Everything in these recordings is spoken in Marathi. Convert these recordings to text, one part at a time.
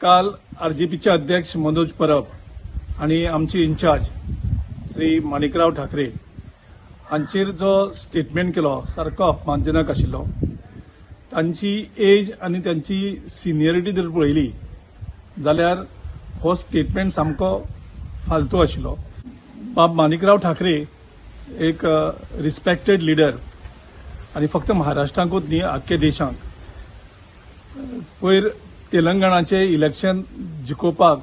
काल आरजेपीचे अध्यक्ष मनोज परब आणि आमचे इन्चार्ज श्री माणिकराव ठाकरे हांचेर जो स्टेटमेंट केलो सारको अपमानजनक आशिल्लो. तांची एज आनी तांची सिनियरिटी जर पळयली जाल्यार हो स्टेटमेंट सामको फालतू आशिल्लो. बाब माणिकराव ठाकरे एक रिस्पेक्टेड लीडर आनी फक्त महाराष्ट्रांकूच न्ही आख्ख्या देशांक. पयर तेलंगणाचे इलेक्शन जिखोवपाक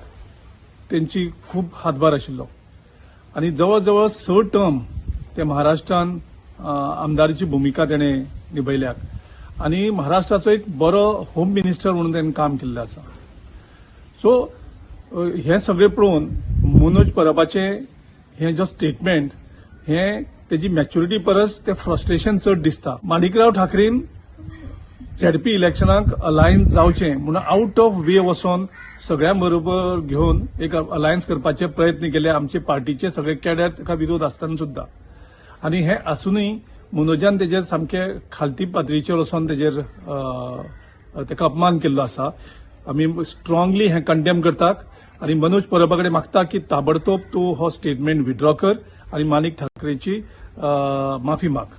तेंची खूब हातभार आशिल्लो आनी जवळ जवळ 6 टर्म ते महाराष्ट्रान आमदाराची भुमिका तेणे निभयल्यात आनी महाराष्ट्राचो एक बरो होम मिनिस्टर म्हणून ताणें काम केल्लें आसा. सो हे सगळे पळोवन मनोज परबाचे हे जो स्टेटमेंट हे तेजी मॅच्युरिटी परस ते फ्रस्ट्रेशन चड दिसता. माणिकराव ठाकरेन झेडपी इलेक्शनाक अलायन्स जावचें म्हणून आउट ऑफ वे वचोन सगळ्यां बरोबर घेवन एक अलायन्स करपाचे प्रयत्न केले. आमचे पार्टीचे सगळे कॅडर ताका विरोध आसतना सुद्धा. आनी हे आसूनय मनोजान तेजेर सामके खालती पातळीचेर वचोन तेजेर ताका अपमान केल्लो आसा. आमी स्ट्रॉंगली हे कंडेम करतात आनी मनोज परबा कडेन मागता की ताबडतोब तूं हो स्टेटमेंट विथड्रॉ कर आनी माणिक ठाकरेची माफी माग.